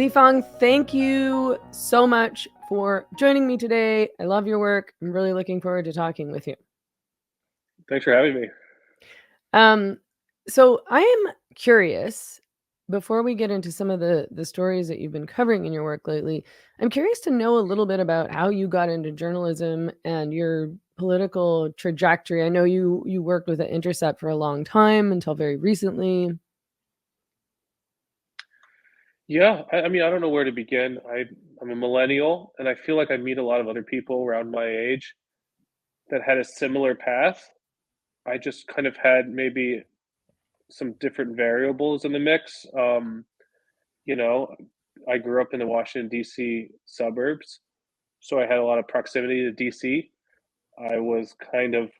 Fang, thank you so much for joining me today. I love your work. I'm really looking forward to talking with you. Thanks for having me. So I am curious, before we get into some of the stories that you've been covering in your work lately, I'm curious to know a little bit about how you got into journalism and your political trajectory. I know you worked with the Intercept for a long time until very recently. Yeah, I mean, I don't know where to begin. I'm a millennial, and I feel like I meet a lot of other people around my age that had a similar path. I just kind of had maybe some different variables in the mix. You know, I grew up in the Washington, D.C. suburbs, so I had a lot of proximity to D.C. I was kind of,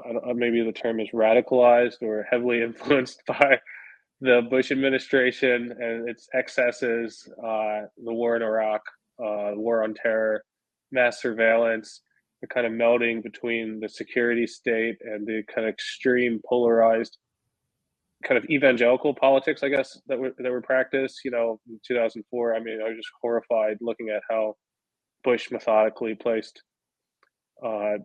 I don't, maybe the term is radicalized or heavily influenced by the Bush administration and its excesses, the war in Iraq, the war on terror, mass surveillance, the kind of melding between the security state and the kind of extreme polarized kind of evangelical politics, I guess, that were practiced. In 2004, I mean, I was just horrified looking at how Bush methodically placed, uh,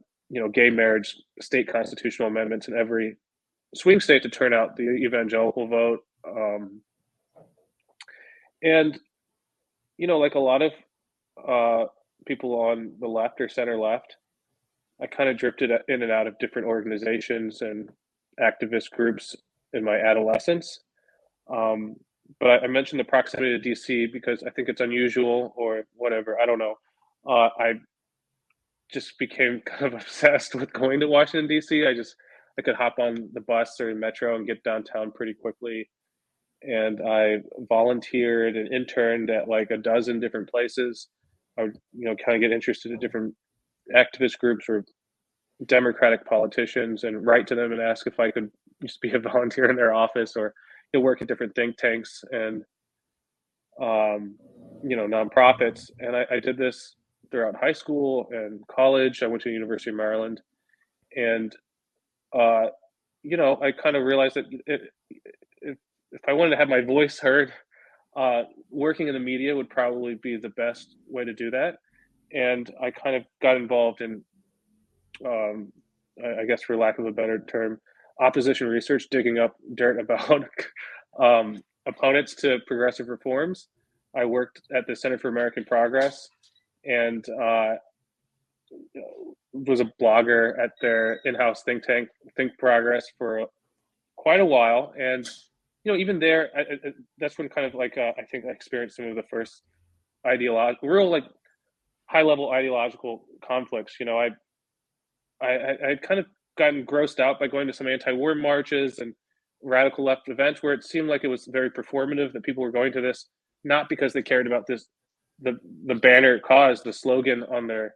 gay marriage, state constitutional amendments in every swing state to turn out the evangelical vote. And like a lot of uh, people on the left or center left, I kind of drifted in and out of different organizations and activist groups in my adolescence. Um, but I mentioned the proximity to DC because I think it's unusual or whatever. I don't know. I just became kind of obsessed with going to Washington DC. I could hop on the bus or metro and get downtown pretty quickly. And I volunteered and interned at like a dozen different places. I would, kind of get interested in different activist groups or Democratic politicians and write to them and ask if I could just be a volunteer in their office or work at different think tanks and um, nonprofits. And I did this throughout high school and college. I went to the University of Maryland, and uh, I kind of realized that if I wanted to have my voice heard, working in the media would probably be the best way to do that. And I kind of got involved in, um, I guess, for lack of a better term, opposition research, digging up dirt about opponents to progressive reforms. I worked at the Center for American Progress and was a blogger at their in-house think tank, Think Progress, for quite a while. And even there, that's when kind of like I think I experienced some of the first ideological, real like high-level ideological conflicts. I kind of gotten grossed out by going to some anti-war marches and radical left events where it seemed like it was very performative, that people were going to this not because they cared about this, the banner cause, the slogan on their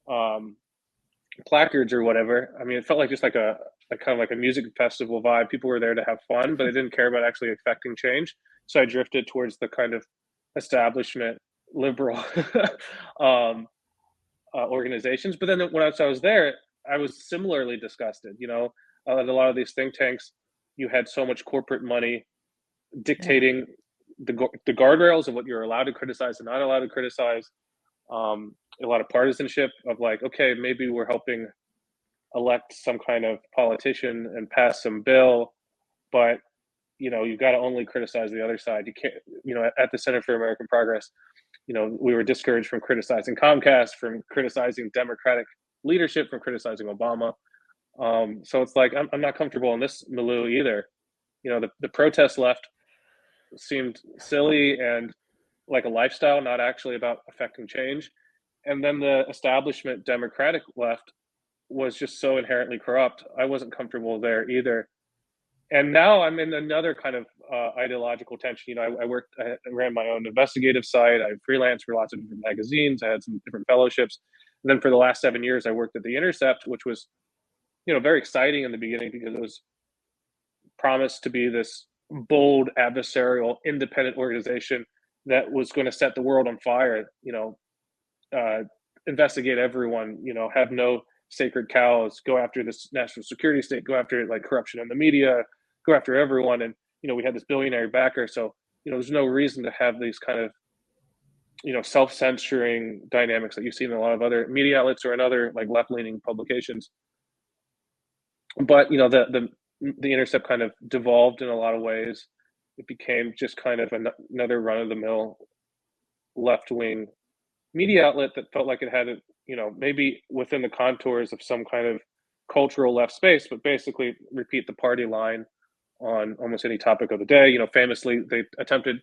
um, placards or whatever. I mean, it felt like just like kind of like a music festival vibe. People were there to have fun, but they didn't care about actually affecting change. So I drifted towards the kind of establishment liberal um, organizations. But then when I was there, I was similarly disgusted. At a lot of these think tanks, you had so much corporate money Yeah. dictating the guardrails of what you're allowed to criticize and not allowed to criticize. A lot of partisanship of like, okay, maybe we're helping elect some kind of politician and pass some bill, but you've got to only criticize the other side. You can't, at the Center for American Progress, we were discouraged from criticizing Comcast, from criticizing Democratic leadership, from criticizing Obama. So it's like I'm not comfortable in this milieu either. The protest left seemed silly and like a lifestyle, not actually about affecting change. And then the establishment Democratic left was just so inherently corrupt. I wasn't comfortable there either. And now I'm in another kind of ideological tension. I ran my own investigative site. I freelanced for lots of different magazines. I had some different fellowships. And then for the last 7 years, I worked at the Intercept, which was, very exciting in the beginning because it was promised to be this bold, adversarial, independent organization that was going to set the world on fire. Uh, Investigate everyone. Have no sacred cows. Go after this national security state. Go after like corruption in the media. Go after everyone. And we had this billionaire backer, so there's no reason to have these kind of self-censoring dynamics that you see in a lot of other media outlets or in other like left-leaning publications. But the Intercept kind of devolved in a lot of ways. It became just kind of another run-of-the-mill left-wing media outlet that felt like it had maybe within the contours of some kind of cultural left space, but basically repeat the party line on almost any topic of the day. Famously, they attempted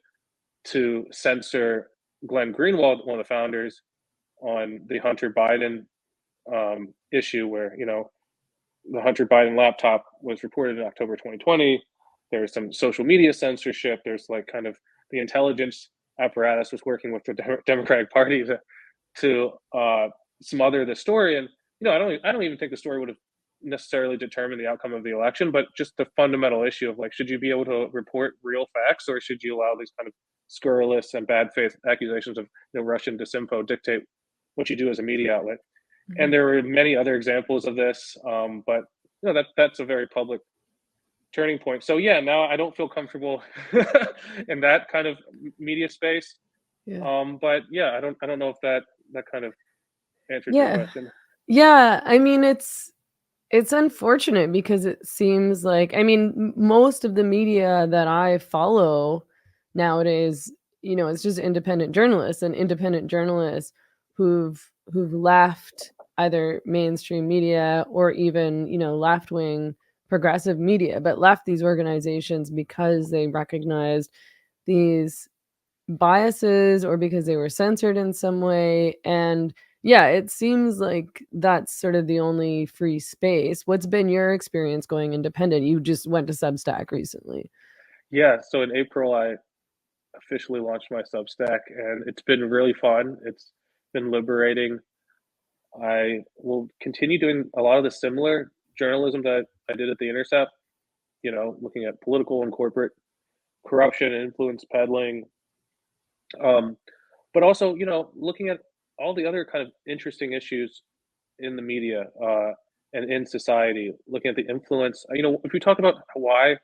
to censor Glenn Greenwald, one of the founders, on the Hunter Biden issue, where the Hunter Biden laptop was reported in October 2020. There's some social media censorship. There's like kind of the intelligence apparatus was working with the Democratic Party to smother the story. And I don't even think the story would have necessarily determined the outcome of the election, but just the fundamental issue of like, should you be able to report real facts, or should you allow these kind of scurrilous and bad faith accusations of Russian disinfo dictate what you do as a media outlet? Mhm. And there were many other examples of this, but that's a very public turning point. So yeah, now I don't feel comfortable in that kind of media space. Yeah. But yeah, I don't know if that kind of answers your Yeah. question. Yeah, I mean, it's unfortunate because it seems like, I mean, most of the media that I follow nowadays, it's just independent journalists and independent journalists who've left either mainstream media or even, left-wing progressive media, but left these organizations because they recognized these biases or because they were censored in some way. And yeah, it seems like that's sort of the only free space. What's been your experience going independent? You just went to Substack recently. Yeah, so in April I officially launched my Substack, and it's been really fun. It's been liberating. I will continue doing a lot of the similar journalism that I did at the Intercept, looking at political and corporate corruption and influence peddling, um, but also, looking at all the other kind of interesting issues in the media and in society, looking at the influence. If we talk about why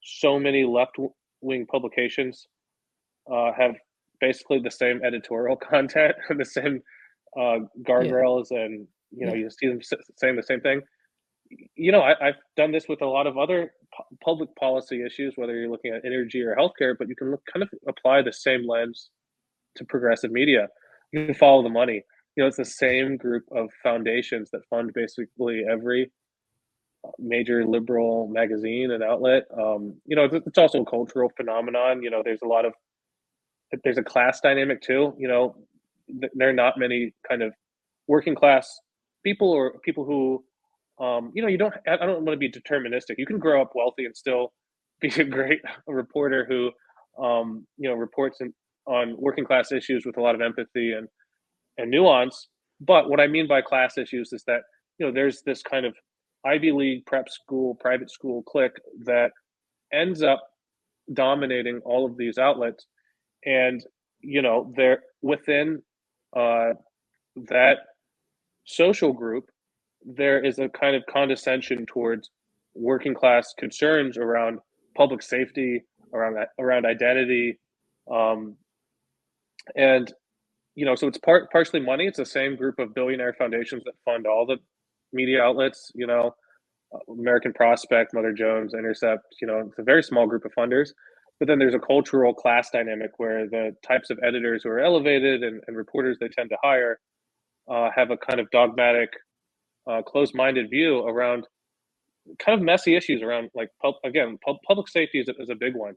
so many left wing publications have basically the same editorial content, the same Yeah. guardrails, and Yeah. you see them saying the same thing. I've done this with a lot of other public policy issues, whether you're looking at energy or healthcare, but you can kind of apply the same lens to progressive media. You can follow the money. It's the same group of foundations that fund basically every major liberal magazine and outlet. It's also a cultural phenomenon. There's a class dynamic too. There are not many kind of working class people or people who, you don't. I don't want to be deterministic. You can grow up wealthy and still be a great reporter who, reports on working class issues with a lot of empathy and nuance. But what I mean by class issues is that there's this kind of Ivy League prep school, private school clique that ends up dominating all of these outlets, and they're within uh, that social group. There is a kind of condescension towards working class concerns around public safety, around identity, um, and so it's partially money. It's the same group of billionaire foundations that fund all the media outlets. American Prospect, Mother Jones, Intercept. It's a very small group of funders. But then there's a cultural class dynamic where the types of editors who are elevated and reporters they tend to hire have a kind of dogmatic, closed-minded view around kind of messy issues around, like, public safety is a big one.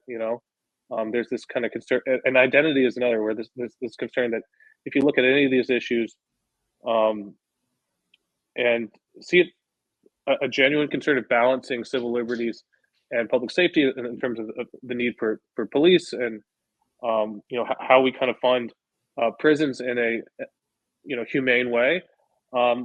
There's this kind of concern, and identity is another, where there's this concern that if you look at any of these issues um, and see it a genuine concern of balancing civil liberties and public safety in terms of the need for police, and how we kind of fund prisons in a humane way.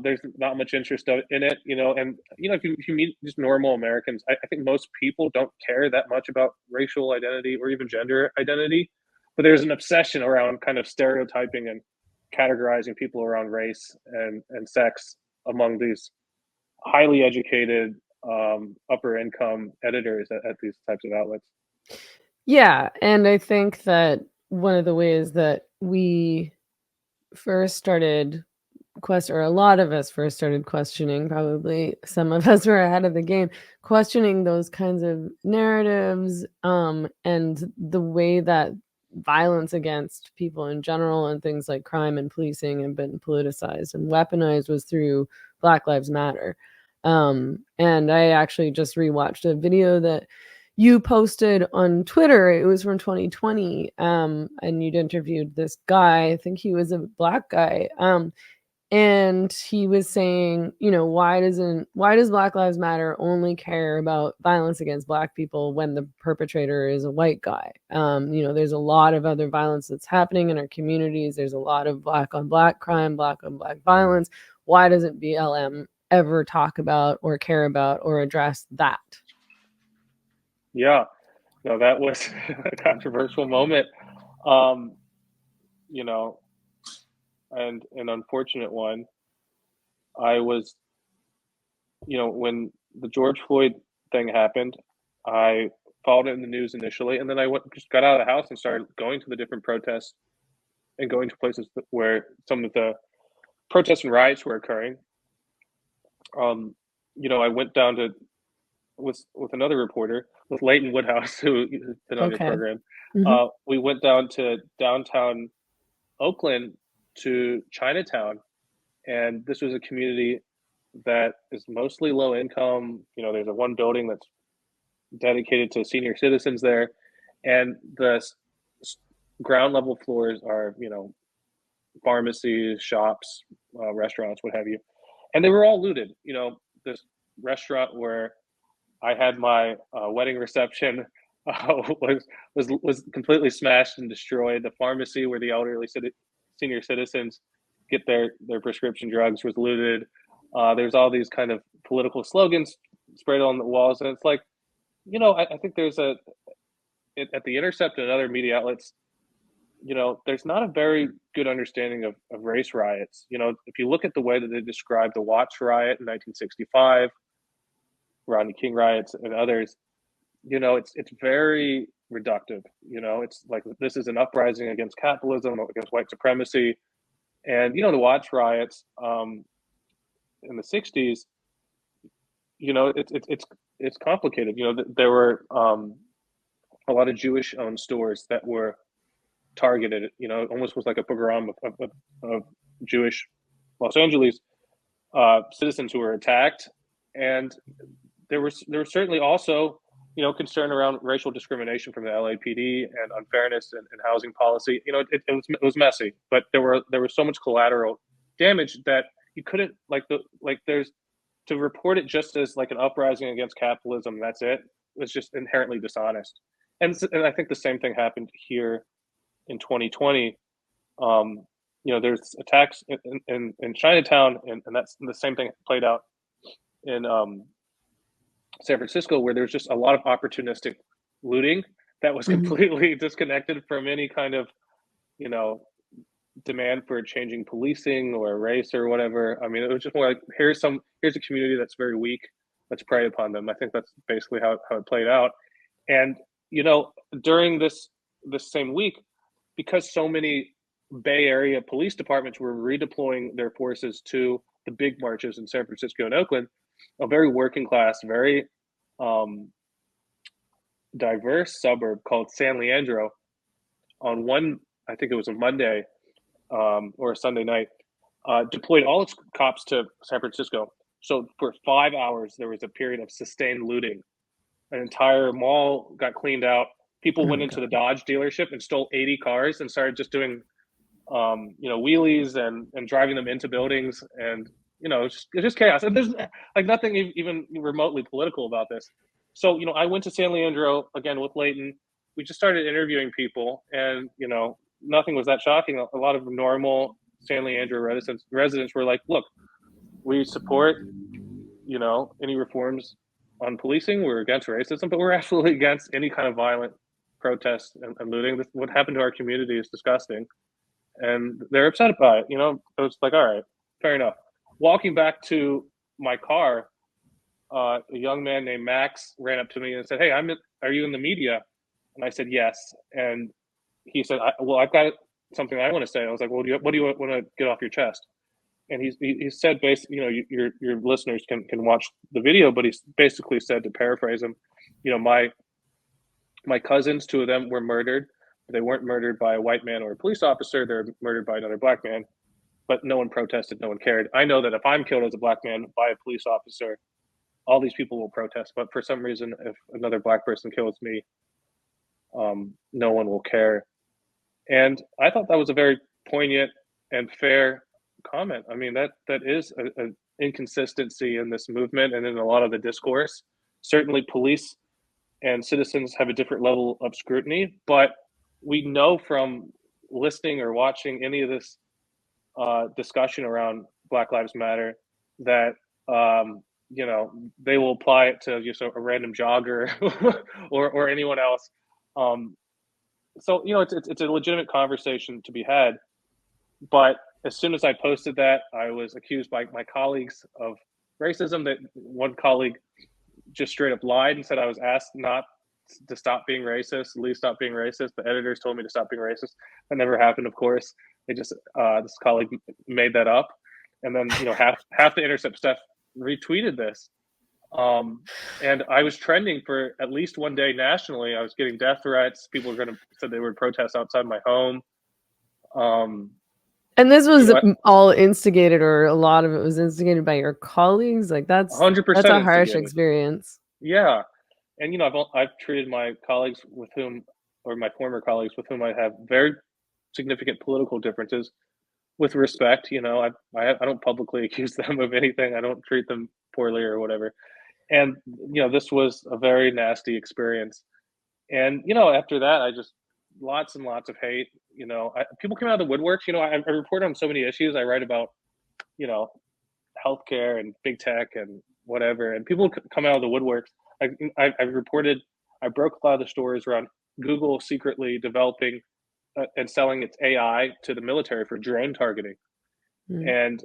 There's not much interest in it, and if you meet just normal Americans, I think most people don't care that much about racial identity or even gender identity, but there's an obsession around kind of stereotyping and categorizing people around race and sex among these highly educated, upper income editors at these types of outlets. Yeah, and I think that one of the ways that we first started or a lot of us first started questioning, probably some of us were ahead of the game, questioning those kinds of narratives, and the way that violence against people in general and things like crime and policing have been politicized and weaponized was through Black Lives Matter. And I actually just rewatched a video that you posted on Twitter. It was from 2020, and you'd interviewed this guy. I think he was a Black guy. And he was saying, why does Black Lives Matter only care about violence against Black people when the perpetrator is a white guy? There's a lot of other violence that's happening in our communities. There's a lot of Black on Black crime, Black on Black violence. Why doesn't BLM ever talk about or care about or address that? Yeah, no, that was a controversial moment. Um, you know, and an unfortunate one. I was, when the George Floyd thing happened, I followed it in the news initially, and then just got out of the house and started going to the different protests and going to places where some of the protests and riots were occurring. I went down to with another reporter, with Leighton Woodhouse, who's been on your Okay. program. Mhm. We went down to downtown Oakland to Chinatown, and this was a community that is mostly low income. There's a one building that's dedicated to senior citizens there, and the ground level floors are pharmacies, shops, restaurants, what have you, and they were all looted. This restaurant where I had my wedding reception was completely smashed and destroyed. The pharmacy where the senior citizens get their prescription drugs was looted. There's all these kind of political slogans sprayed on the walls, and it's like, I think at the Intercept and other media outlets, there's not a very good understanding of race riots. If you look at the way that they describe the Watts riot in 1965, Rodney King riots, and others, it's very reductive. It's like this is an uprising against capitalism, against white supremacy, and the Watts riots in the '60s. It's complicated. There were a lot of Jewish-owned stores that were targeted. It almost was like a pogrom of Jewish Los Angeles citizens who were attacked, and there was certainly also concern around racial discrimination from the LAPD and unfairness in housing policy. It was messy, but there was so much collateral damage that you couldn't there's to report it just as like an uprising against capitalism. That's it. Was just inherently dishonest, and I think the same thing happened here in 2020. Um, there's attacks in Chinatown, and that's the same thing played out in San Francisco, where there's just a lot of opportunistic looting that was Mhm. completely disconnected from any kind of, you know, demand for changing policing or race or whatever. I mean, it was just more like here's a community that's very weak. Let's prey upon them. I think that's basically how it played out. And during this same week, because so many Bay Area police departments were redeploying their forces to the big marches in San Francisco and Oakland, a very working class, very um, diverse suburb called San Leandro, on I think it was a Monday or a Sunday night, deployed all its cops to San Francisco. So for 5 hours, there was a period of sustained looting. An entire mall got cleaned out. People Oh went my into the god. Dodge dealership and stole 80 cars and started just doing, wheelies and driving them into buildings. And, it's just chaos. And there's like nothing even remotely political about this. So, I went to San Leandro again with Leighton. We just started interviewing people, and, nothing was that shocking. A lot of normal San Leandro residents were like, look, we support, any reforms on policing. We're against racism, but we're absolutely against any kind of violent protest and looting. What happened to our community is disgusting, and they're upset about it. It was like, all right, fair enough. Walking back to my car, a young man named Max ran up to me and said, "Hey, are you in the media?" And I said, yes. And he said, well, I've got something I want to say. I was like, well, what do you want to get off your chest? And he said, basically, your listeners can watch the video, but he basically said, to paraphrase him, my cousins, two of them were murdered. They weren't murdered by a white man or a police officer. They're murdered by another black man, but no one protested. No one cared. I know that if I'm killed as a black man by a police officer, all these people will protest. But for some reason, if another black person kills me, no one will care. And I thought that was a very poignant and fair comment. I mean, that is an inconsistency in this movement and in a lot of the discourse. Certainly, police and citizens have a different level of scrutiny, but we know from listening or watching any of this discussion around Black Lives Matter that they will apply it to just a random jogger or anyone else. So it's a legitimate conversation to be had, but as soon as I posted that, I was accused by my colleagues of racism. That one colleague just straight up lied and said I was asked not to stop being racist. Lee, stop being racist. The editors told me to stop being racist. That never happened, of course. They just this colleague made that up, and then half the Intercept staff retweeted this. And I was trending for at least one day nationally. I was getting death threats. People were said they would protest outside my home. And this was all instigated, or a lot of it was instigated by your colleagues. Like that's 100% a harsh instigated. experience. Yeah, and I've treated my colleagues with whom, or my former colleagues with whom I have very significant political differences, with respect. I don't publicly accuse them of anything. I don't treat them poorly or whatever. And this was a very nasty experience. And after that, I just lots and lots of hate. People came out of the woodworks. I report on so many issues. I write about healthcare and big tech and whatever, and people come out of the woodworks. I reported. I broke a lot of the stories around Google secretly developing and selling its AI to the military for drone targeting. And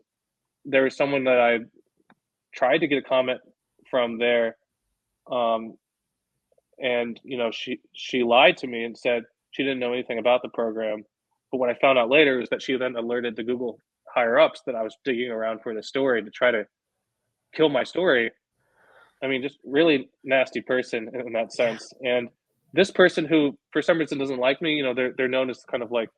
there was someone that I tried to get a comment from there, and she lied to me and said she didn't know anything about the program. But what I found out later is that she then alerted the Google higher ups that I was digging around for the story to try to kill my story. I mean, just really nasty person in that sense. And this person, who for some reason doesn't like me, they're known as kind of like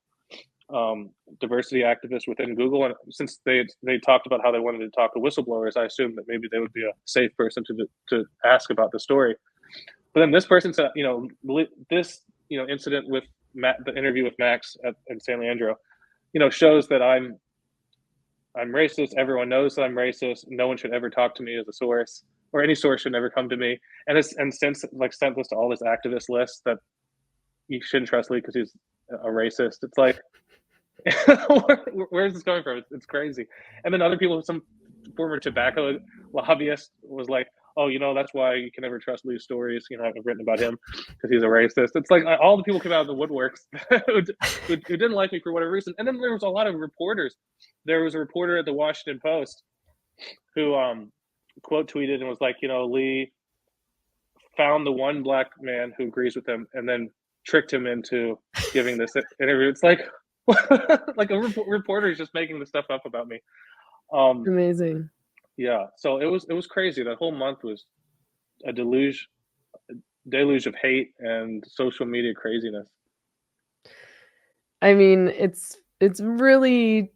diversity activists within Google, and since they talked about how they wanted to talk to whistleblowers, I assumed that maybe they would be a safe person to ask about the story. But then this person said, this incident with the interview with Max in San Leandro, shows that I'm racist. Everyone knows that I'm racist. No one should ever talk to me as a source, or any source should never come to me. And since sent this to all this activist list that you shouldn't trust Lee because he's a racist. It's like, where is this coming from? It's crazy. And then other people, some former tobacco lobbyist was like, oh, that's why you can never trust Lee's stories. I've written about him because he's a racist. It's like all the people came out of the woodworks who didn't like me for whatever reason. And then there was a lot of reporters. There was a reporter at the Washington Post who quote tweeted and was like, Lee found the one black man who agrees with him and then tricked him into giving this interview. It's like, like a reporter is just making this stuff up about me. Amazing. Yeah, so it was crazy. That whole month was a deluge of hate and social media craziness. I mean, it's really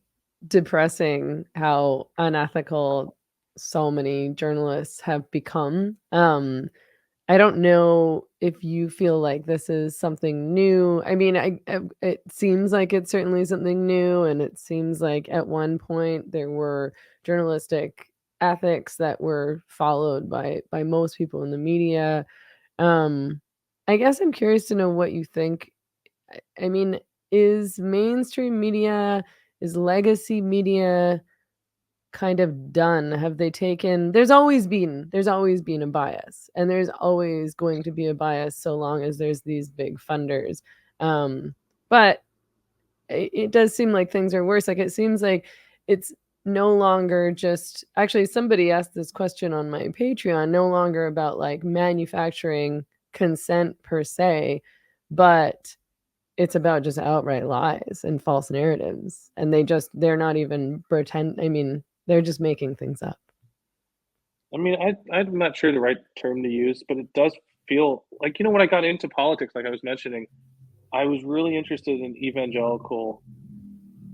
depressing how unethical so many journalists have become. I don't know if you feel like this is something new. I mean, it seems like it's certainly something new, and it seems like at one point there were journalistic ethics that were followed by most people in the media. I guess I'm curious to know what you think. I mean, is mainstream media, is legacy media kind of done? Have they taken there's always been a bias, and there's always going to be a bias so long as there's these big funders. But it does seem like things are worse. Like, it seems like it's no longer just, actually somebody asked this question on my Patreon, no longer about like manufacturing consent per se, but it's about just outright lies and false narratives, and they're not even I mean, they're just making things up. I mean, I'm not sure the right term to use, but it does feel like, when I got into politics, like I was mentioning, I was really interested in evangelical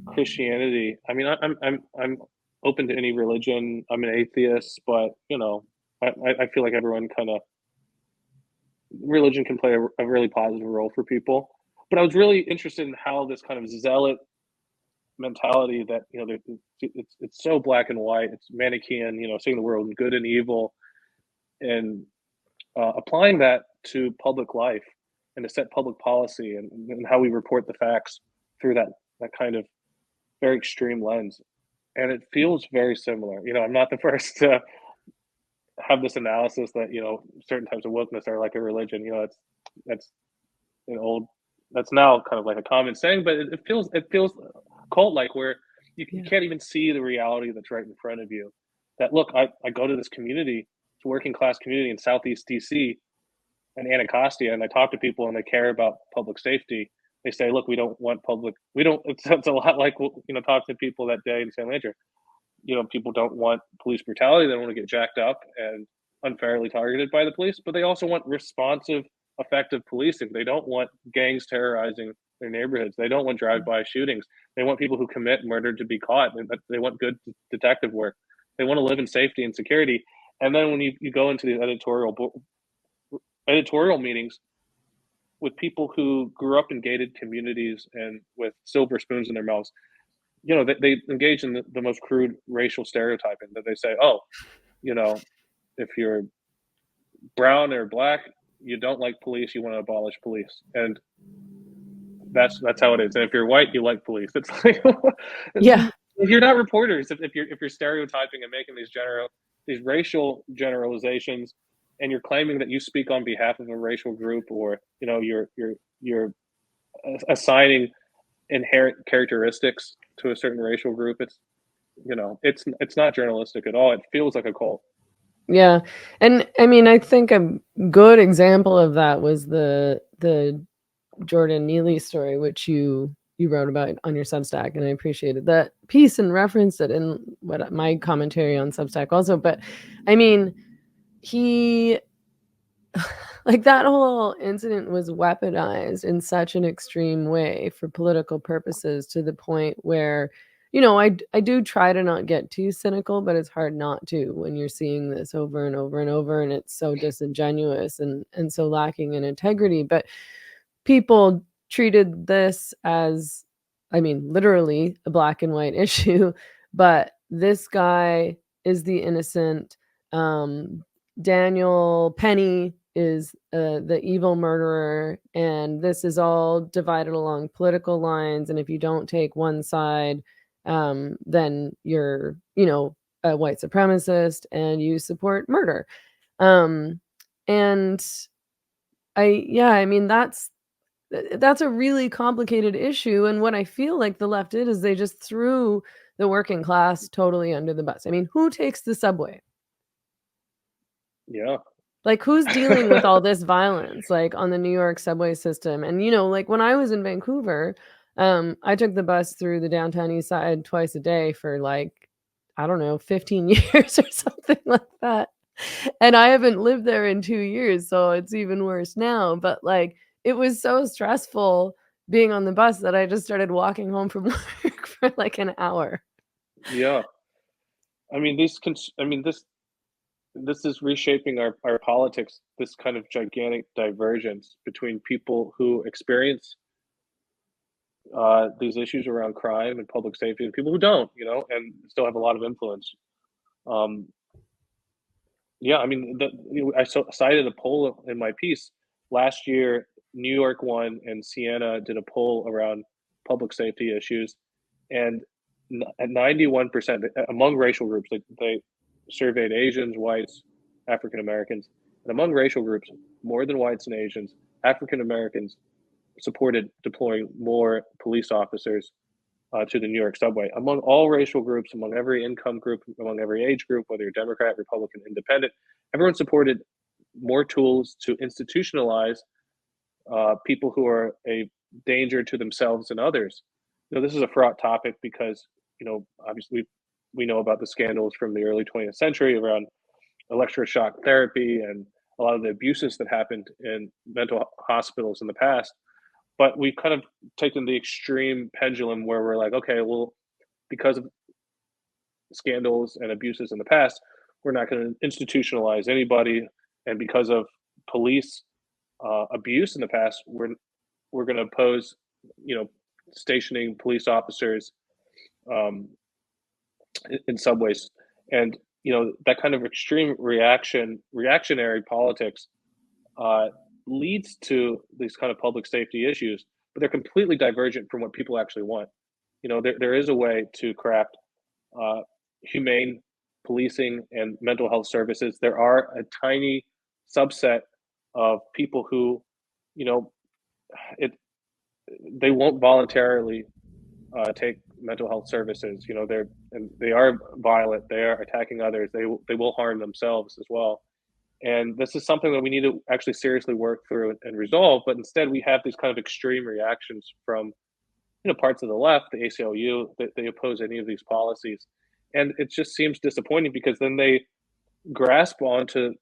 Christianity. I mean, I'm open to any religion. I'm an atheist, but I feel like everyone kind of religion can play a really positive role for people. But I was really interested in how this kind of zealot mentality that it's so black and white, it's Manichaean, seeing the world in good and evil, and applying that to public life and to set public policy and how we report the facts through that kind of very extreme lens. And it feels very similar. I'm not the first to have this analysis that certain types of wokeness are like a religion. That's an old that's now kind of like a common saying, but it feels cult like, where you Yeah. can't even see the reality that's right in front of you. That, look, I go to this community, it's a working class community in Southeast DC and Anacostia, and I talk to people and they care about public safety. They say, look, we don't want public. We don't. It's a lot like talk to people that day in San Leandro. People don't want police brutality. They don't want to get jacked up and unfairly targeted by the police, but they also want responsive, effective policing. They don't want gangs terrorizing their neighborhoods. They don't want drive-by shootings. They want people who commit murder to be caught. They want good detective work. They want to live in safety and security. And then when you go into these editorial meetings with people who grew up in gated communities and with silver spoons in their mouths, they engage in the most crude racial stereotyping, that they say, oh, you know, if you're brown or black, you don't like police, you want to abolish police. And that's how it is. And if you're white, you like police. It's like Yeah. you're not reporters if you're stereotyping and making these racial generalizations, and you're claiming that you speak on behalf of a racial group, or you're assigning inherent characteristics to a certain racial group. It's not journalistic at all. It feels like a cult. Yeah. And I mean, I think a good example of that was the Jordan Neely story, which you wrote about on your Substack, and I appreciated that piece and referenced it in what my commentary on Substack also. But I mean, he like that whole incident was weaponized in such an extreme way for political purposes, to the point where, I do try to not get too cynical, but it's hard not to when you're seeing this over and over and over, and it's so disingenuous and so lacking in integrity. But people treated this as, I mean, literally a black and white issue, but this guy is the innocent. Daniel Penny is the evil murderer, and this is all divided along political lines. And if you don't take one side, then you're, a white supremacist and you support murder. Um, and yeah, I mean, that's a really complicated issue, and what I feel like the left did is they just threw the working class totally under the bus. I mean, who takes the subway? Yeah. Like, who's dealing with all this violence, like, on the New York subway system? And, like, when I was in Vancouver, I took the bus through the downtown east side twice a day for, like, I don't know, 15 years or something like that. And I haven't lived there in 2 years, so it's even worse now. But, like, it was so stressful being on the bus that I just started walking home from work for, like, an hour. Yeah. I mean, this is reshaping our politics, this kind of gigantic divergence between people who experience these issues around crime and public safety, and people who don't, and still have a lot of influence. Um, yeah, I mean, cited a poll in my piece last year. New York one and Siena did a poll around public safety issues, and at 91% among racial groups, they surveyed Asians, whites, African Americans, and among racial groups, more than whites and Asians, African Americans supported deploying more police officers to the New York subway. Among all racial groups, among every income group, among every age group, whether you're Democrat, Republican, Independent, everyone supported more tools to institutionalize people who are a danger to themselves and others. This is a fraught topic because obviously we know about the scandals from the early 20th century around electroshock therapy and a lot of the abuses that happened in mental hospitals in the past. But we've kind of taken the extreme pendulum where we're like, okay, well, because of scandals and abuses in the past, we're not going to institutionalize anybody, and because of police abuse in the past, we're going to oppose, stationing police officers um, in some ways, and that kind of extreme reactionary politics uh, leads to these kind of public safety issues, but they're completely divergent from what people actually want. There is a way to craft uh, humane policing and mental health services. There are a tiny subset of people who, you know, it they won't voluntarily take mental health services. They are violent. They are attacking others. They will harm themselves as well. And this is something that we need to actually seriously work through and resolve. But instead, we have these kind of extreme reactions from parts of the left, the ACLU, that they oppose any of these policies, and it just seems disappointing because then they grasp onto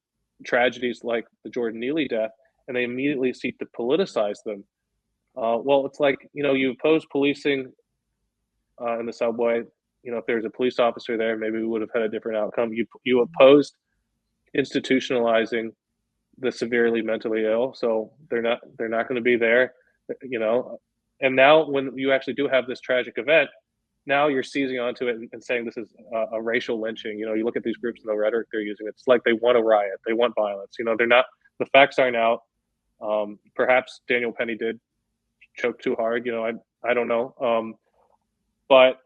tragedies like the Jordan Neely death, and they immediately seek to politicize them. Well, it's like you oppose policing in the subway. If there's a police officer there, maybe we would have had a different outcome. You opposed institutionalizing the severely mentally ill, so they're not going to be there. You know, and now when you actually do have this tragic event, now you're seizing onto it and saying this is a racial lynching. You look at these groups and the rhetoric they're using. It's like they want a riot, they want violence. They're not. The facts aren't out. Perhaps Daniel Penny did choke too hard. I don't know. But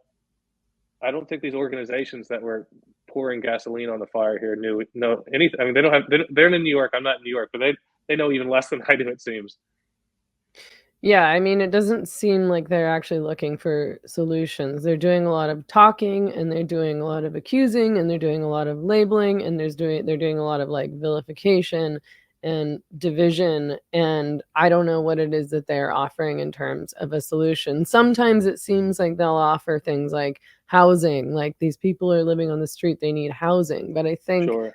I don't think these organizations that were pouring gasoline on the fire here know anything. I mean, they don't have. They're in New York. I'm not in New York, but they know even less than I do. It seems. Yeah, I mean, it doesn't seem like they're actually looking for solutions. They're doing a lot of talking, and they're doing a lot of accusing, and they're doing a lot of labeling, and they're doing a lot of like vilification and division, and I don't know what it is that they're offering in terms of a solution. Sometimes it seems like they'll offer things like housing, like these people are living on the street, they need housing. But Sure.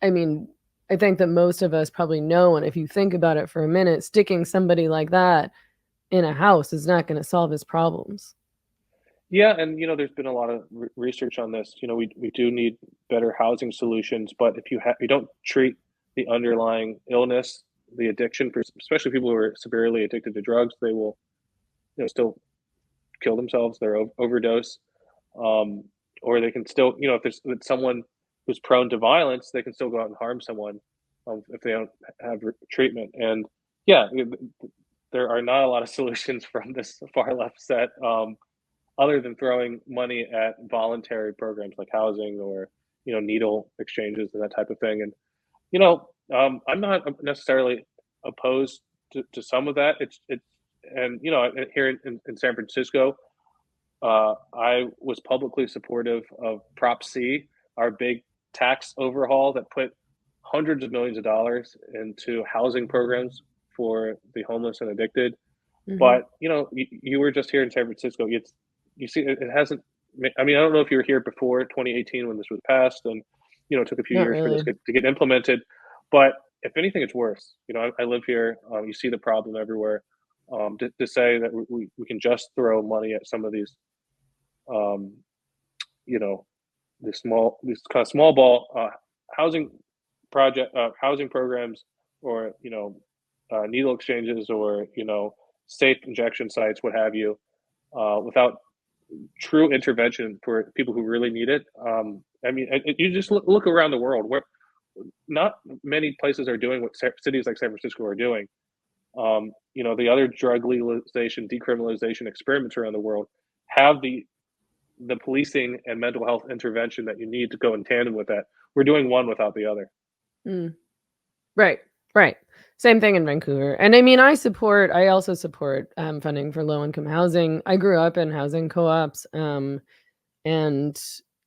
I mean, I think that most of us probably know, and if you think about it for a minute, sticking somebody like that in a house is not going to solve his problems. Yeah, and there's been a lot of research on this. We do need better housing solutions, but if you don't treat the underlying illness, the addiction, for especially people who are severely addicted to drugs, they will still kill themselves. They're overdose, um, or they can still if there's someone who's prone to violence, they can still go out and harm someone if they don't have treatment. And yeah, there are not a lot of solutions from this far left set. Other than throwing money at voluntary programs like housing or needle exchanges and that type of thing. And I'm not necessarily opposed to some of that. It's and here in San Francisco, I was publicly supportive of Prop C, our big tax overhaul that put hundreds of millions of dollars into housing programs for the homeless and addicted. Hmm. But you were just here in San Francisco. You see, it hasn't. I mean, I don't know if you were here before 2018 when this was passed, and it took a few Not years for this really. to get implemented. But if anything, it's worse. I live here. You see the problem everywhere. To say that we can just throw money at some of these, um, you know, these kind of small ball housing housing programs, or needle exchanges, or safe injection sites, what have you, without true intervention for people who really need it. I mean, you just look around the world where not many places are doing what cities like San Francisco are doing. The other drug legalization, decriminalization experiments around the world have the policing and mental health intervention that you need to go in tandem with that. We're doing one without the other. Mm. Right, right. Same thing in Vancouver. And I mean, I also support funding for low income housing. I grew up in housing co-ops. And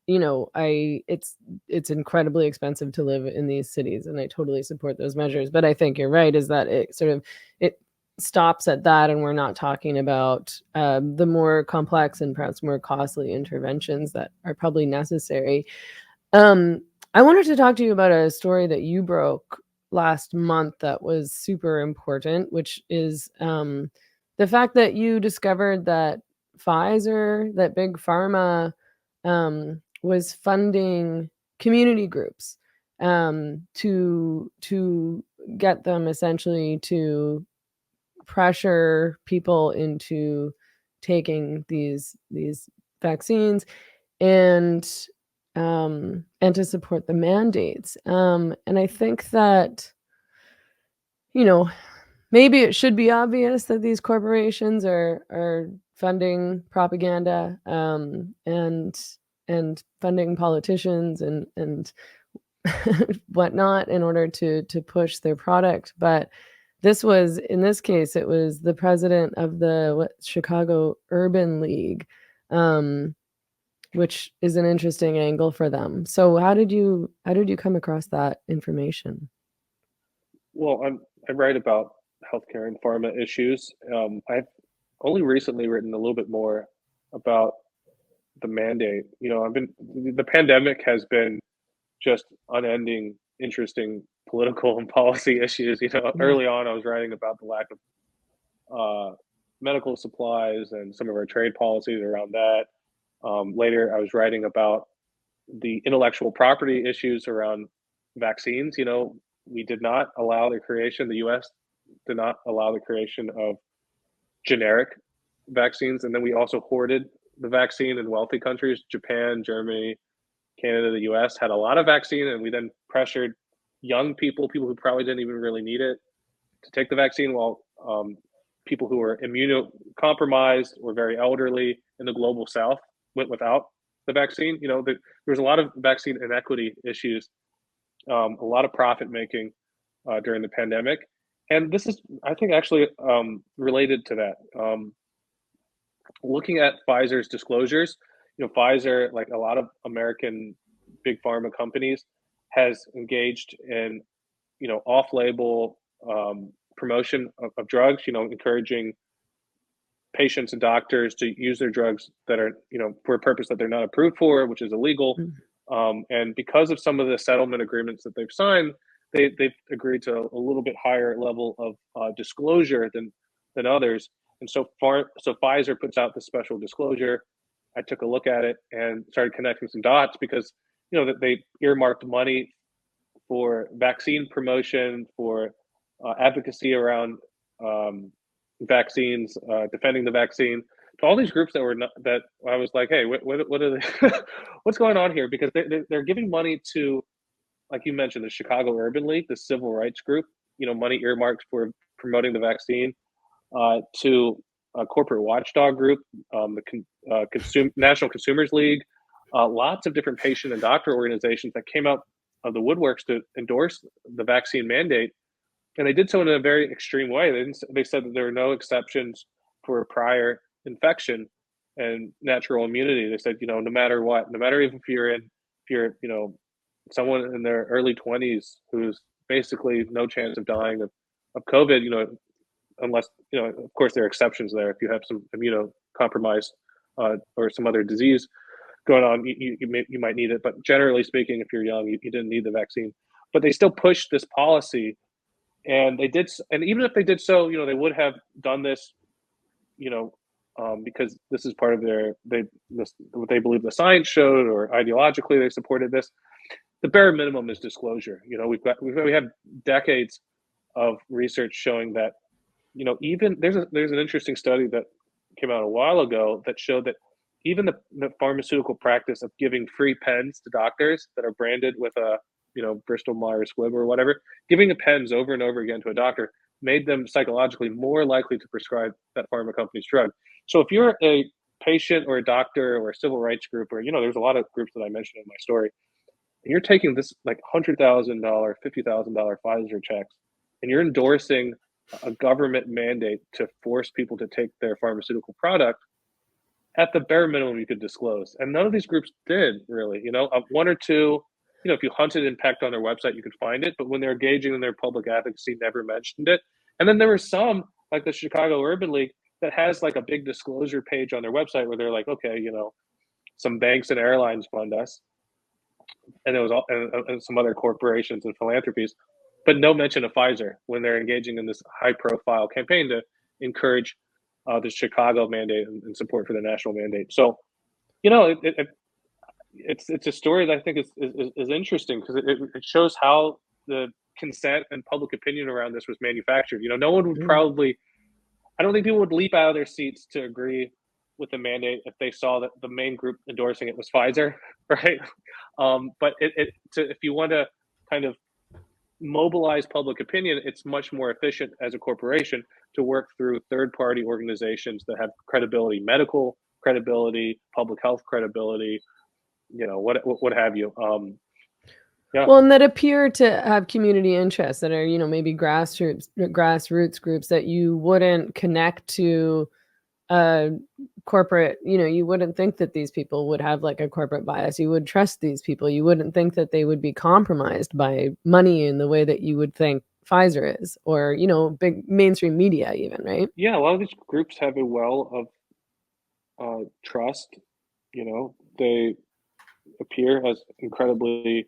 it's incredibly expensive to live in these cities, and I totally support those measures. But I think you're right, is that it stops at that, and we're not talking about the more complex and perhaps more costly interventions that are probably necessary. Um, I wanted to talk to you about a story that you broke last month that was super important, which is the fact that you discovered that that Big Pharma, was funding community groups to get them essentially to pressure people into taking these vaccines and and to support the mandates. And I think that, you know, maybe it should be obvious that these corporations are funding propaganda, and funding politicians and whatnot in order to push their product. But in this case, it was the president of the Chicago Urban League, um, which is an interesting angle for them. So how did you come across that information? Well, I write about healthcare and pharma issues. I've only recently written a little bit more about the mandate. The pandemic has been just unending, interesting political and policy issues. Yeah. Early on, I was writing about the lack of medical supplies and some of our trade policies around that. Later, I was writing about the intellectual property issues around vaccines. We did not allow the creation, the US did not allow the creation of generic vaccines. And then we also hoarded the vaccine in wealthy countries. Japan, Germany, Canada, the US had a lot of vaccine, and we then pressured young people who probably didn't even really need it, to take the vaccine, while people who were immunocompromised or very elderly in the global south went without the vaccine. There was a lot of vaccine inequity issues, a lot of profit making during the pandemic. And this is, I think, actually related to that. Looking at Pfizer's disclosures, Pfizer, like a lot of American big pharma companies, has engaged in, off-label promotion of drugs, encouraging patients and doctors to use their drugs that are, for a purpose that they're not approved for, which is illegal. Mm. And because of some of the settlement agreements that they've signed, they've agreed to a little bit higher level of disclosure than others. And so Pfizer puts out this special disclosure. I took a look at it and started connecting some dots, because that they earmarked money for vaccine promotion, for advocacy around vaccines, defending the vaccine, to all these groups that were not, that I was like, hey, what are they, what's going on here? Because they're giving money to, like you mentioned, the Chicago Urban League, the civil rights group, money earmarked for promoting the vaccine, to a corporate watchdog group, the National Consumers League, lots of different patient and doctor organizations that came out of the woodworks to endorse the vaccine mandate. And they did so in a very extreme way. They said that there are no exceptions for prior infection and natural immunity. They said, no matter what, no matter if you're, someone in their early 20s who's basically no chance of dying of COVID, unless, of course, there are exceptions there. If you have some immunocompromised or some other disease going on, you might need it. But generally speaking, if you're young, you didn't need the vaccine. But they still pushed this policy, and they did. And even if they did so, they would have done this, because this is part of what they believe the science showed, or ideologically they supported this. The bare minimum is disclosure. We have decades of research showing that, even there's an interesting study that came out a while ago that showed that even the pharmaceutical practice of giving free pens to doctors that are branded with a, Bristol Myers Squibb or whatever, giving the pens over and over again to a doctor made them psychologically more likely to prescribe that pharma company's drug. So if you're a patient or a doctor or a civil rights group, or, there's a lot of groups that I mentioned in my story, and you're taking this like $100,000, $50,000 Pfizer checks, and you're endorsing a government mandate to force people to take their pharmaceutical product, at the bare minimum you could disclose. And none of these groups did, really. One or two, if you hunted and pecked on their website, you could find it. But when they're engaging in their public advocacy, never mentioned it. And then there were some like the Chicago Urban League, that has like a big disclosure page on their website where they're like, okay, some banks and airlines fund us, and it was all and some other corporations and philanthropies, but no mention of Pfizer when they're engaging in this high-profile campaign to encourage the Chicago mandate and support for the national mandate. So, it's a story that I think is interesting because it shows how the consent and public opinion around this was manufactured. No one would Mm. probably, I don't think people would leap out of their seats to agree with the mandate if they saw that the main group endorsing it was Pfizer, right? But if you want to kind of mobilize public opinion, it's much more efficient as a corporation to work through third-party organizations that have credibility, medical credibility, public health credibility, what have you. Yeah, Well, and that appear to have community interests that are, maybe grassroots groups that you wouldn't connect to uh corporate, you wouldn't think that these people would have like a corporate bias. You would trust these people. You wouldn't think that they would be compromised by money in the way that you would think Pfizer is, or, big mainstream media even, right? yeah. A lot of these groups have a well of trust. They appear as incredibly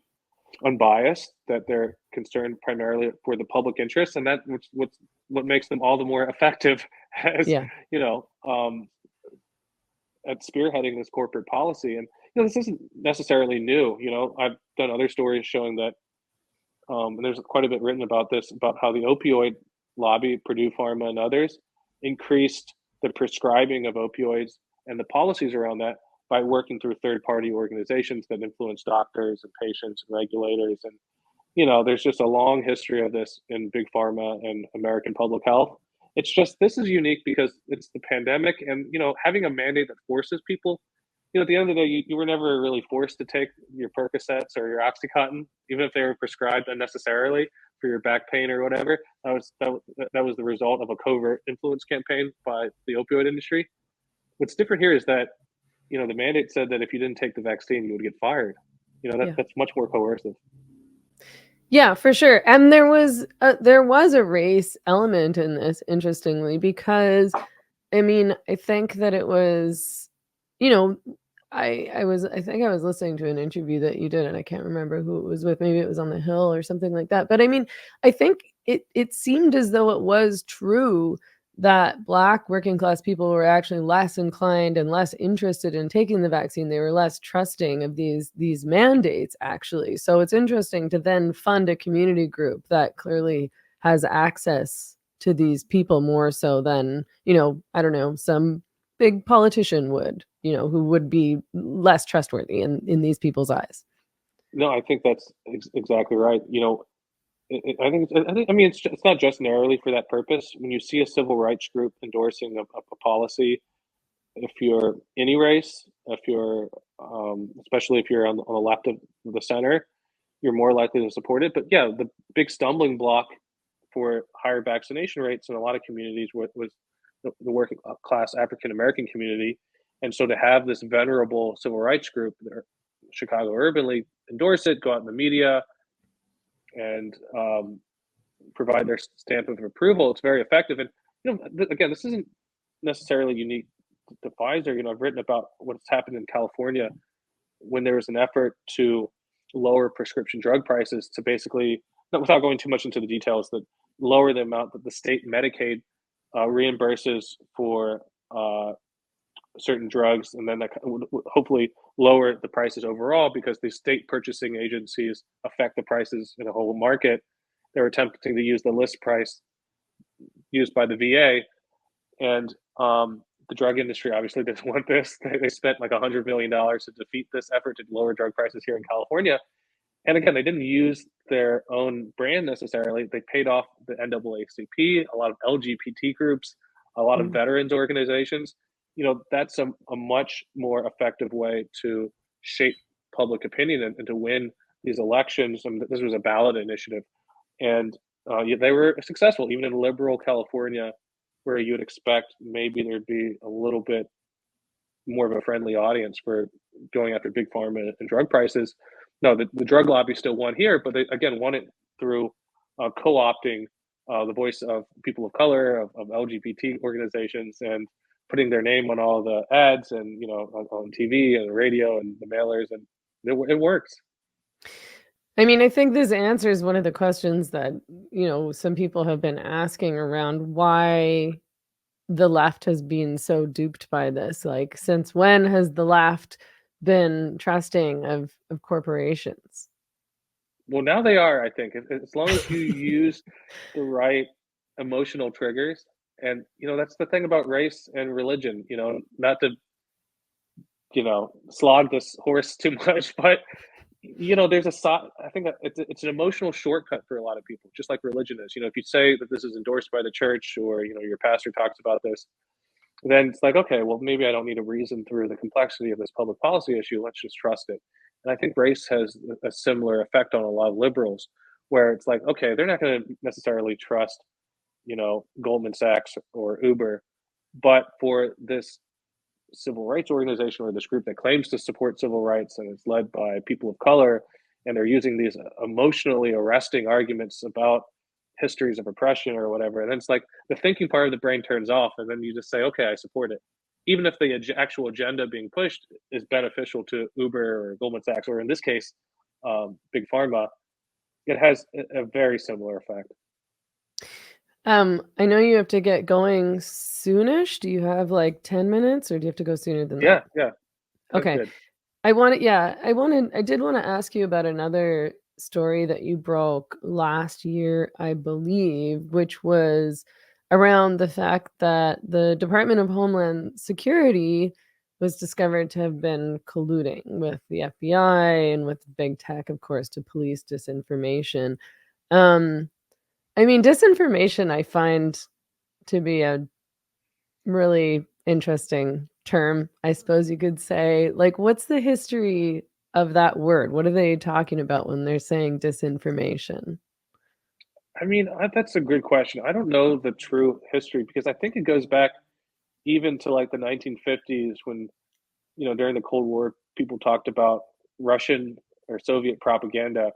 unbiased, that they're concerned primarily for the public interest, and what makes them all the more effective as Yeah. you know um, at spearheading this corporate policy. And this isn't necessarily new. I've done other stories showing that, and there's quite a bit written about this, about how the opioid lobby, Purdue Pharma and others, increased the prescribing of opioids and the policies around that by working through third-party organizations that influence doctors and patients and regulators. And there's just a long history of this in big pharma and American public health. It's just, this is unique because it's the pandemic, and having a mandate that forces people. At the end of the day, you were never really forced to take your Percocets or your OxyContin, even if they were prescribed unnecessarily for your back pain or whatever. That was the result of a covert influence campaign by the opioid industry. What's different here is that the mandate said that if you didn't take the vaccine, you would get fired. Yeah. That's much more coercive. Yeah, for sure. And there was a race element in this, interestingly, because I mean, I think that it was, you know, I think I was listening to an interview that you did, and I can't remember who it was with. Maybe it was on the Hill or something like that. But I mean, I think it seemed as though it was true that Black working class people were actually less inclined and less interested in taking the vaccine. They were less trusting of these mandates, actually. So it's interesting to then fund a community group that clearly has access to these people more so than, I don't know, some big politician would, who would be less trustworthy in these people's eyes. No, I think that's exactly right. I mean, it's not just narrowly for that purpose. When you see a civil rights group endorsing a policy, if you're any race, if you're, especially if you're on the left of the center, you're more likely to support it. But yeah, the big stumbling block for higher vaccination rates in a lot of communities was the working class African American community. And so to have this venerable civil rights group, the Chicago Urban League, endorse it, go out in the media, and provide their stamp of approval, it's very effective. And again, this isn't necessarily unique to Pfizer. I've written about what's happened in California when there was an effort to lower prescription drug prices to basically, not without going too much into the details, that lower the amount that the state Medicaid reimburses for certain drugs, and then that would hopefully lower the prices overall because the state purchasing agencies affect the prices in a whole market. They were attempting to use the list price used by the VA, and the drug industry obviously didn't want this. They spent like $100 million to defeat this effort to lower drug prices here in California. And again, they didn't use their own brand necessarily. They paid off the NAACP, a lot of LGBT groups, a lot of Mm. veterans organizations. That's a much more effective way to shape public opinion and to win these elections. I mean, this was a ballot initiative, and they were successful, even in liberal California, where you would expect maybe there'd be a little bit more of a friendly audience for going after big pharma and drug prices. No, the drug lobby still won here, but they again won it through co-opting the voice of people of color, of LGBT organizations, and putting their name on all the ads and on TV and the radio and the mailers, and it works. I mean, I think this answers one of the questions that, some people have been asking around why the left has been so duped by this. Like, since when has the left been trusting of corporations? Well, now they are, I think, as long as you use the right emotional triggers. And that's the thing about race and religion. Not to slog this horse too much, but there's I think that it's an emotional shortcut for a lot of people, just like religion is. If you say that this is endorsed by the church, or your pastor talks about this, then it's like, okay, well, maybe I don't need to reason through the complexity of this public policy issue. Let's just trust it. And I think race has a similar effect on a lot of liberals, where it's like, okay, they're not going to necessarily trust, Goldman Sachs or Uber, but for this civil rights organization or this group that claims to support civil rights and is led by people of color, and they're using these emotionally arresting arguments about histories of oppression or whatever, and then it's like the thinking part of the brain turns off, and then you just say, okay, I support it, even if the actual agenda being pushed is beneficial to Uber or Goldman Sachs, or in this case, Big Pharma. It has a very similar effect. I know you have to get going soonish. Do you have like 10 minutes or do you have to go sooner than that? Yeah, yeah, that's Okay. good. I did want to ask you about another story that you broke last year, I believe, which was around the fact that the Department of Homeland Security was discovered to have been colluding with the FBI and with big tech, of course, to police disinformation. Um, I mean, disinformation I find to be a really interesting term, I suppose you could say. Like, what's the history of that word? What are they talking about when they're saying disinformation? I mean, that's a good question. I don't know the true history, because I think it goes back even to like the 1950s, when during the Cold War, people talked about Russian or Soviet propaganda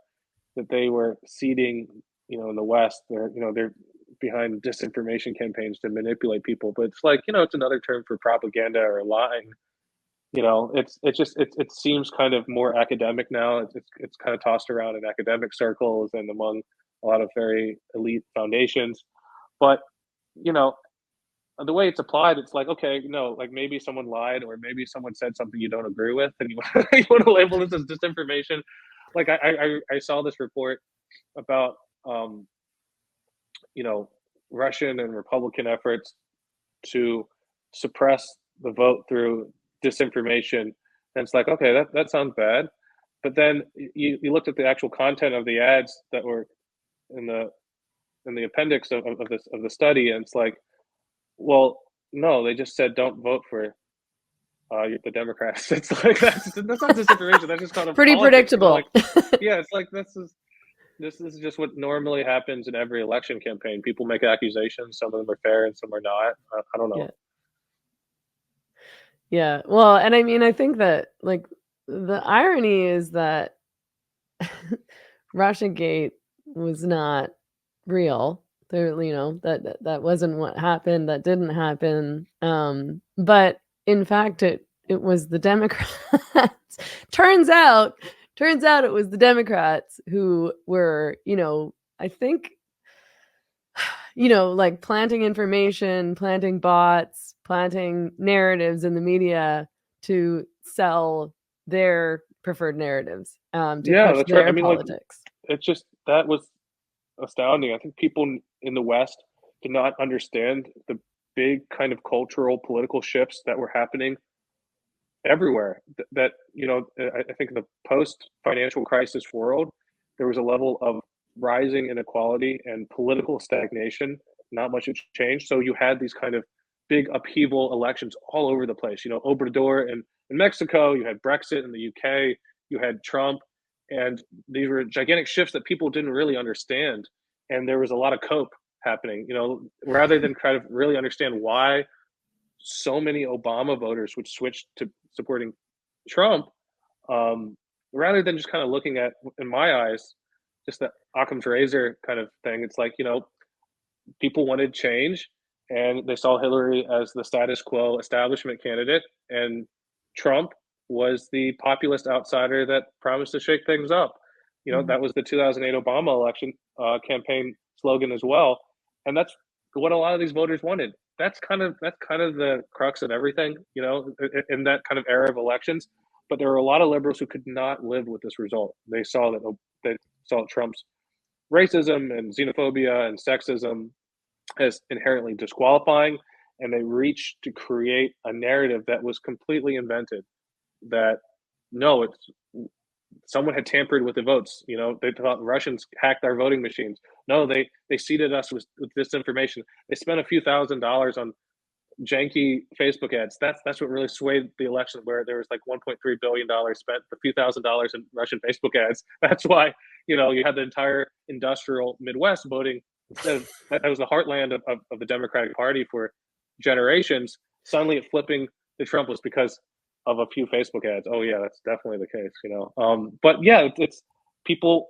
that they were seeding, in the West. They're behind disinformation campaigns to manipulate people. But it's like, it's another term for propaganda or lying. It seems kind of more academic now. It's kind of tossed around in academic circles and among a lot of very elite foundations. But you know, the way it's applied, it's like, okay, no, like maybe someone lied, or maybe someone said something you don't agree with, and you you want to label this as disinformation. Like I saw this report about you know Russian and Republican efforts to suppress the vote through disinformation. And it's like, okay, that sounds bad. But then you looked at the actual content of the ads that were in the appendix of the study, and it's like, well, no, they just said don't vote for the Democrats. It's like that's not disinformation. That's just kind of Pretty politics. predictable. Like, yeah, it's like this is just what normally happens in every election campaign. People make accusations. Some of them are fair and some are not. I don't know. Yeah. Yeah. Well, and I mean, I think that like the irony is that Russiagate was not real. There, that wasn't what happened. That didn't happen. But in fact, it was the Democrats. turns out, turns out it was the Democrats who were, I think, like planting information, planting bots, planting narratives in the media to sell their preferred narratives, to Yeah, push that's right. I their mean, like, politics. it's just that was astounding. I think people in the West did not understand the big kind of cultural political shifts that were happening everywhere. That I think in the post financial crisis world, there was a level of rising inequality and political stagnation. Not much had changed. So you had these kind of big upheaval elections all over the place. Obrador in Mexico, you had Brexit in the UK, you had Trump, and these were gigantic shifts that people didn't really understand. And there was a lot of cope happening, rather than kind of really understand why so many Obama voters would switch to supporting Trump, rather than just kind of looking at, in my eyes, just the Occam's razor kind of thing. It's like, people wanted change, and they saw Hillary as the status quo establishment candidate, and Trump was the populist outsider that promised to shake things up. Mhm. That was the 2008 Obama election campaign slogan as well, and that's what a lot of these voters wanted. That's kind of the crux of everything, in that kind of era of elections. But there were a lot of liberals who could not live with this result. They saw Trump's racism and xenophobia and sexism as inherently disqualifying, and they reached to create a narrative that was completely invented. That no, it's someone had tampered with the votes. They thought Russians hacked our voting machines. No, they seeded us with disinformation. They spent a few $1,000s on janky Facebook ads. That's what really swayed the election, where there was like $1.3 billion spent, a few $1,000s in Russian Facebook ads. That's why you had the entire industrial Midwest voting instead of that was the heartland of the Democratic Party for generations. Suddenly, it flipping to Trump was because of a few Facebook ads. Oh yeah, that's definitely the case. But yeah, it's people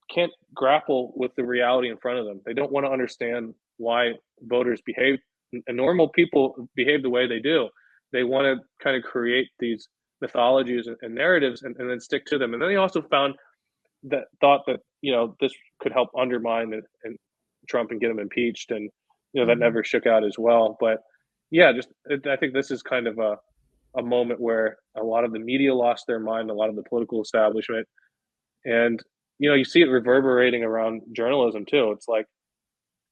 can't grapple with the reality in front of them. They don't want to understand why voters behave and normal people behave the way they do. They want to kind of create these mythologies and narratives and then stick to them. And then they also thought that this could help undermine and Trump and get him impeached, and that Mhm. never shook out as well. But yeah, I think this is kind of a moment where a lot of the media lost their mind, a lot of the political establishment, and you see it reverberating around journalism too. It's like,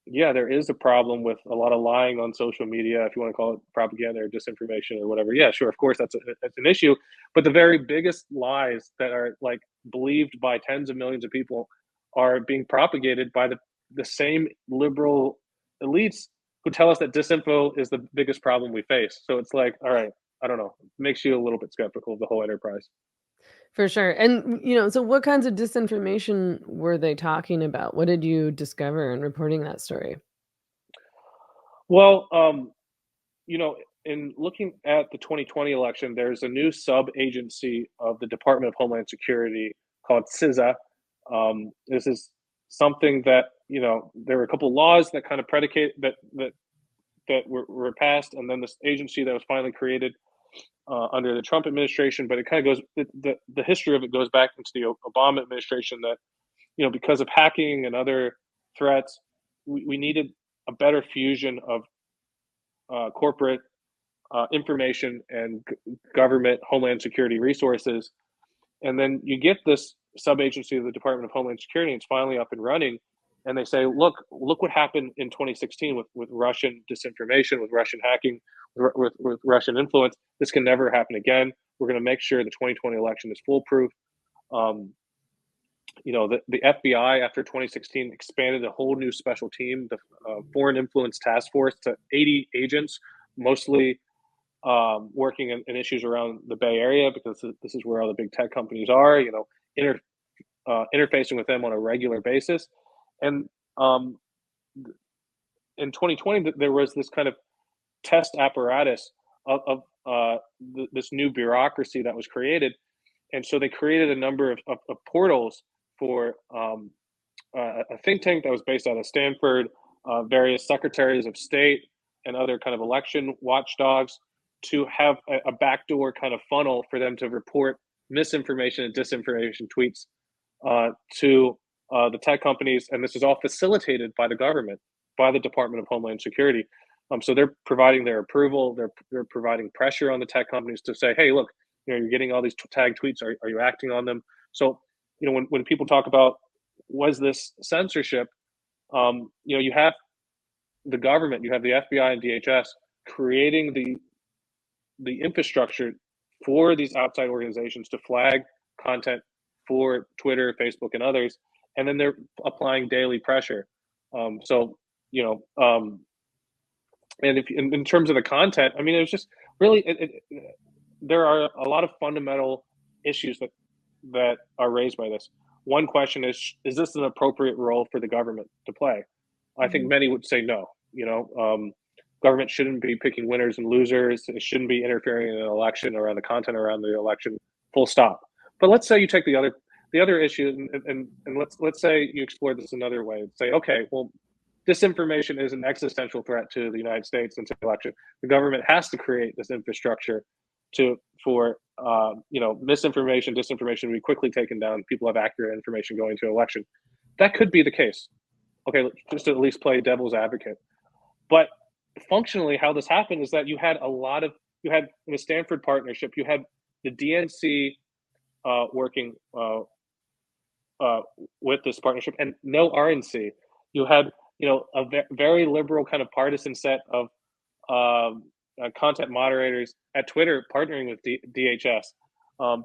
yeah, there is a problem with a lot of lying on social media, if you want to call it propaganda or disinformation or whatever. Yeah, sure, of course, that's an issue. But the very biggest lies that are like believed by tens of millions of people are being propagated by the same liberal elites who tell us that disinfo is the biggest problem we face. So it's like, all right, I don't know, it makes you a little bit skeptical of the whole enterprise. For sure, and, so what kinds of disinformation were they talking about? What did you discover in reporting that story? Well, you know, in looking at the 2020 election, there's a new sub-agency of the Department of Homeland Security called CISA. This is something that there were a couple of laws that kind of predicate that were passed, and then this agency that was finally created under the Trump administration. But it kind of goes the history of it goes back into the Obama administration. That because of hacking and other threats, we needed a better fusion of corporate information and government homeland security resources. And then you get this sub-agency of the Department of Homeland Security, and it's finally up and running. And they say, look what happened in 2016 with Russian disinformation, with Russian hacking, with Russian influence. This can never happen again. We're going to make sure the 2020 election is foolproof. Um, the FBI after 2016 expanded a whole new special team, the Foreign Influence Task Force, to 80 agents, mostly working in issues around the Bay Area, because this is where all the big tech companies are. Inter, interfacing with them on a regular basis, and um, in 2020 there was this kind of test apparatus of this new bureaucracy that was created, and so they created a number of portals for a think tank that was based out of Stanford, various secretaries of state, and other kind of election watchdogs to have a backdoor kind of funnel for them to report misinformation and disinformation tweets to the tech companies. And this is all facilitated by the government, by the Department of Homeland Security. So they're providing their approval. They're providing pressure on the tech companies to say, hey, look, you're getting all these tagged tweets. Are you acting on them? So, when people talk about was this censorship, you have the government, you have the FBI and DHS creating the infrastructure for these outside organizations to flag content for Twitter, Facebook, and others, and then they're applying daily pressure. So you know, and if in terms of the content, I mean, it's just really there are a lot of fundamental issues that are raised by this. One question is this an appropriate role for the government to play? I think Mhm. many would say no. Government shouldn't be picking winners and losers. It shouldn't be interfering in an election around the content around the election. Full stop. But let's say you take the other issue, and let's say you explore this another way. Say, okay, well, disinformation is an existential threat to the United States and to the election. The government has to create this infrastructure for misinformation, disinformation to be quickly taken down. People have accurate information going to an election. That could be the case. Okay, just to at least play devil's advocate. But functionally, how this happened is that you had in the Stanford partnership, you had the DNC working with this partnership, and no RNC. You had a very liberal kind of partisan set of content moderators at Twitter partnering with DHS,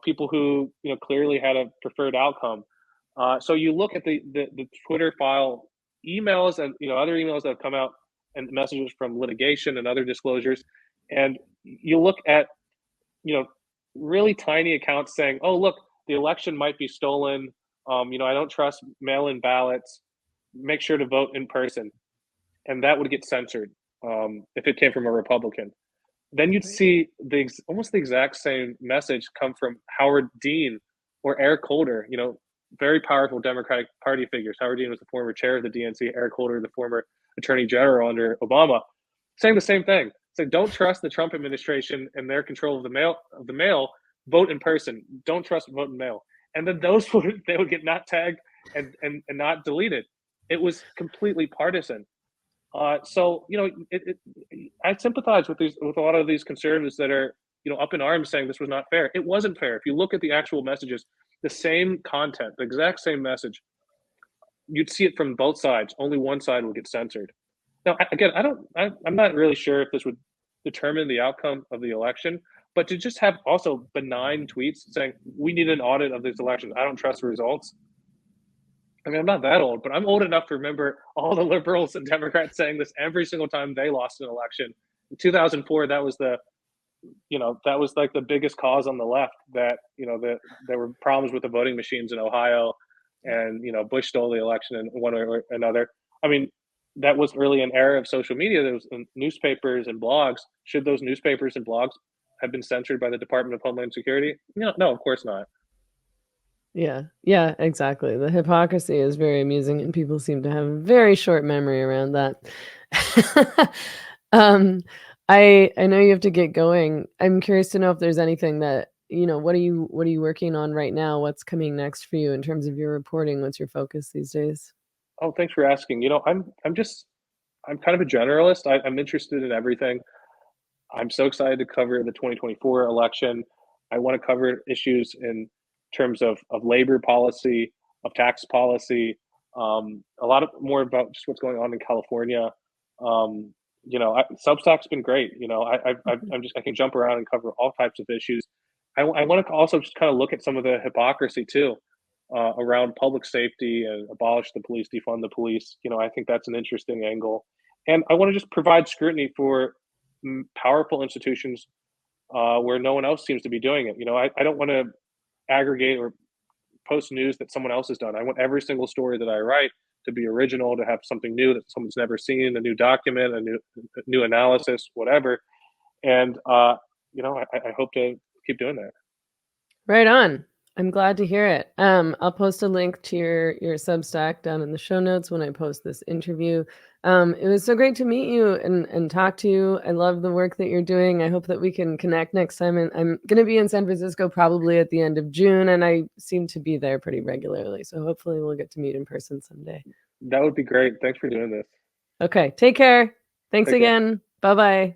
people who clearly had a preferred outcome. So you look at the Twitter file emails and other emails that have come out and messages from litigation and other disclosures, and you look at really tiny accounts saying, "Oh, look, the election might be stolen. I don't trust mail-in ballots. Make sure to vote in person," and that would get censored if it came from a Republican. Then you'd see almost the exact same message come from Howard Dean or Eric Holder, very powerful Democratic Party figures. Howard Dean was the former chair of the DNC, Eric Holder, the former attorney general under Obama, saying the same thing. Saying, don't trust the Trump administration and their control of the mail. Vote in person. Don't trust vote in mail. And then they would get not tagged and not deleted. It was completely partisan. So I sympathize with a lot of these conservatives that are up in arms saying this was not fair. It wasn't fair. If you look at the actual messages, the same content, the exact same message, you'd see it from both sides. Only one side will get censored. Now, again, I'm not really sure if this would determine the outcome of the election, but to just have also benign tweets saying we need an audit of this election, I don't trust the results. I mean, I'm not that old, but I'm old enough to remember all the liberals and Democrats saying this every single time they lost an election. In 2004, that was like the biggest cause on the left that there were problems with the voting machines in Ohio, and Bush stole the election in one or another. I mean, that was really an era of social media. There was newspapers and blogs. Should those newspapers and blogs have been censored by the Department of Homeland Security? No, of course not. Yeah, exactly. The hypocrisy is very amusing, and people seem to have a very short memory around that. Um, I know you have to get going. I'm curious to know if there's anything that what are you working on right now? What's coming next for you in terms of your reporting? What's your focus these days? Oh, thanks for asking. I'm kind of a generalist. I'm interested in everything. I'm so excited to cover the 2024 election. I want to cover issues in terms of labor policy, of tax policy, a lot of more about just what's going on in California. Substack's been great. I can jump around and cover all types of issues. I want to also just kind of look at some of the hypocrisy too, around public safety and abolish the police, defund the police. I think that's an interesting angle. And I want to just provide scrutiny for powerful institutions where no one else seems to be doing it. I don't want to aggregate or post news that someone else has done. I want every single story that I write to be original, to have something new that someone's never seen, a new document, a new analysis, whatever. And I hope to keep doing that. Right on. I'm glad to hear it. I'll post a link to your Substack down in the show notes when I post this interview. It was so great to meet you and talk to you. I love the work that you're doing. I hope that we can connect next time. And I'm going to be in San Francisco probably at the end of June, and I seem to be there pretty regularly. So hopefully we'll get to meet in person someday. That would be great. Thanks for doing this. Okay, take care. Thanks again. Bye-bye.